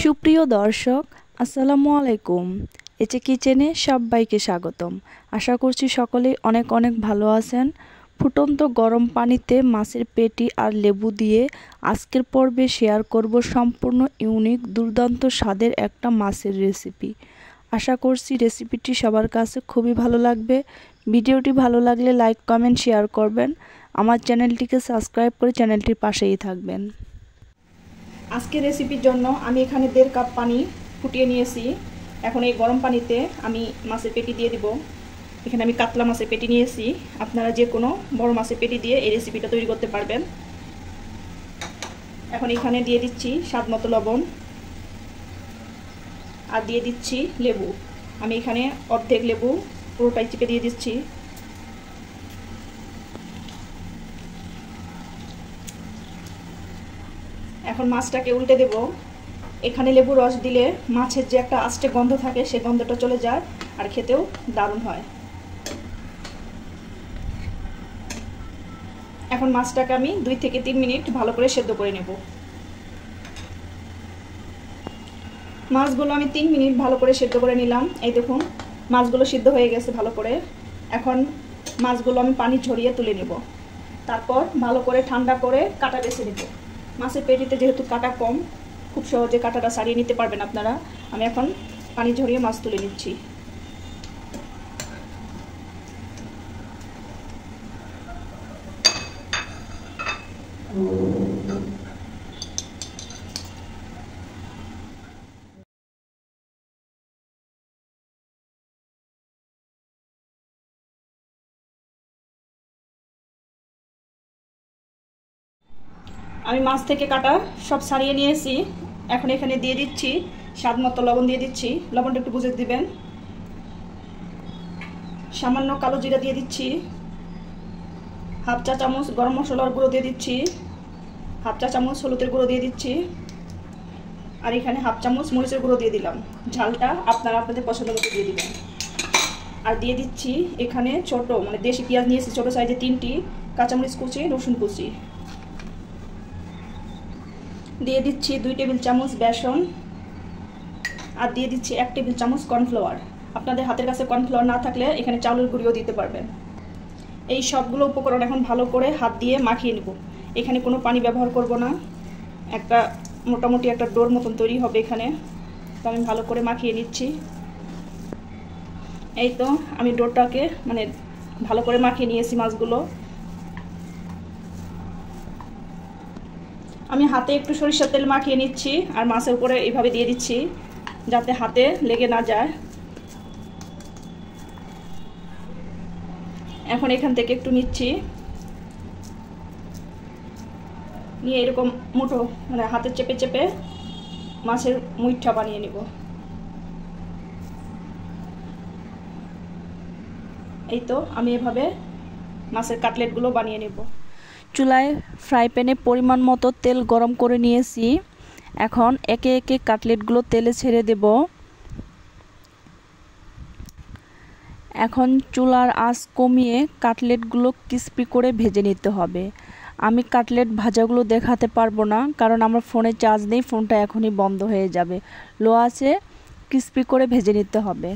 সুপ্রিয় দর্শক, আসসালামু আলাইকুম। এচে কিচেনে সবাইকে স্বাগতম। আশা করছি সকলেই অনেক অনেক ভালো আছেন। ফুটন্ত গরম পানিতে মাছের পেটি আর লেবু দিয়ে আজকের পর্বে শেয়ার করব সম্পূর্ণ ইউনিক দুর্দান্ত স্বাদের একটা মাছের রেসিপি। আশা করছি রেসিপিটি সবার কাছে খুবই ভালো লাগবে। ভিডিওটি ভালো লাগলে লাইক, কমেন্ট, শেয়ার করবেন। আমার চ্যানেলটিকে সাবস্ক্রাইব করে চ্যানেলটির পাশেই থাকবেন। আজকের রেসিপির জন্য আমি এখানে 1.5 কাপ পানি ফুটিয়ে নিয়েছি। এখন এই গরম পানিতে আমি মাছের পেটি দিয়ে দিব। এখানে আমি কাতলা মাছের পেটি নিয়েছি। আপনারা যে কোনো বড় মাছের পেটি দিয়ে এই রেসিপিটা তৈরি করতে পারবেন। এখন এখানে দিয়ে দিচ্ছি স্বাদ মতো লবণ আর দিয়ে দিচ্ছি লেবু। আমি এখানে অর্ধেক লেবু পুরোটাই চিপে দিয়ে দিচ্ছি। এখন মাছটাকে উল্টে দেব। এখানে লেবু রস দিলে মাছের যে একটা আস্তে গন্ধ থাকে সেই গন্ধটা চলে যায় আর খেতেও দারুণ হয়। এখন মাছটাকে আমি 2 থেকে 3 মিনিট ভালো করে সেদ্ধ করে নেব। মাছগুলো আমি 3 মিনিট ভালো করে সেদ্ধ করে নিলাম। এই দেখুন মাছগুলো সিদ্ধ হয়ে গেছে ভালো করে। এখন মাছগুলো আমি পানি ঝরিয়ে তুলে নেব। তারপর ভালো করে ঠান্ডা করে কাটা বেছে নেব। মাছের পেটিতে যেহেতু কাটা কম, খুব সহজে কাটাটা ছাড়িয়ে নিতে পারবেন আপনারা। আমি এখন পানি ঝরিয়ে মাছ তুলে নিচ্ছি। আমি মাছ থেকে কাটা সব ছাড়িয়ে নিয়েছি। এখন এখানে দিয়ে দিচ্ছি স্বাদ মতো লবণ দিয়ে দিচ্ছি। লবণটা একটু বুঝে দিবেন। সামান্য কালো জিরা দিয়ে দিচ্ছি। হাফ চা চামচ গরম মশলার গুঁড়ো দিয়ে দিচ্ছি। হাফ চা চামচ হলুদের গুঁড়ো দিয়ে দিচ্ছি। আর এখানে হাফ চামচ মরিচের গুঁড়ো দিয়ে দিলাম। ঝালটা আপনারা আপনাদের পছন্দ মতো দিয়ে দিবেন। আর দিয়ে দিচ্ছি এখানে ছোট দেশি পেঁয়াজ নিয়েছি ছোট সাইজে 3টি, কাঁচামরিচ কুচি, রসুন কুচি। দিয়ে দিচ্ছি 2 টেবিল চামচ বেসন। আর দিয়ে দিচ্ছি 1 টেবিল চামচ কর্নফ্লাওয়ার। আপনাদের হাতের কাছে কর্নফ্লাওয়ার না থাকলে এখানে চাউলের গুঁড়িও দিতে পারবেন। এই সবগুলো উপকরণ এখন ভালো করে হাত দিয়ে মাখিয়ে নেব। এখানে কোনো পানি ব্যবহার করব না। একটা মোটামুটি একটা ডোর মতন তৈরি হবে এখানে। তো আমি ভালো করে মাখিয়ে নিচ্ছি। এই তো আমি ডোরটাকে ভালো করে মাখিয়ে নিয়েছি মাছগুলো। আমি হাতে একটু সরিষার তেল মাখিয়ে নিচ্ছি আর মাছের উপরে এইভাবে দিয়ে দিচ্ছি যাতে হাতে লেগে না যায়। এখন এখান থেকে একটু নিচ্ছি, নিয়ে এরকম মুঠো হাতে চেপে চেপে মাছের মুইঠা বানিয়ে নিব। এই তো আমি এভাবে মাছের কাটলেটগুলো বানিয়ে নেব। চুলায় ফ্রাই প্যানে পরিমাণ মতো তেল গরম করে নিয়েছি। এখন একে একে কাটলেটগুলো তেলে ছেড়ে দেব। এখন চুলার আঁচ কমিয়ে কাটলেটগুলো ক্রিস্পি করে ভেজে নিতে হবে। আমি কাটলেট ভাজাগুলো দেখাতে পারবো না, কারণ আমার ফোনে চার্জ নেই, ফোনটা এখনই বন্ধ হয়ে যাবে। লো আঁচে ক্রিস্পি করে ভেজে নিতে হবে।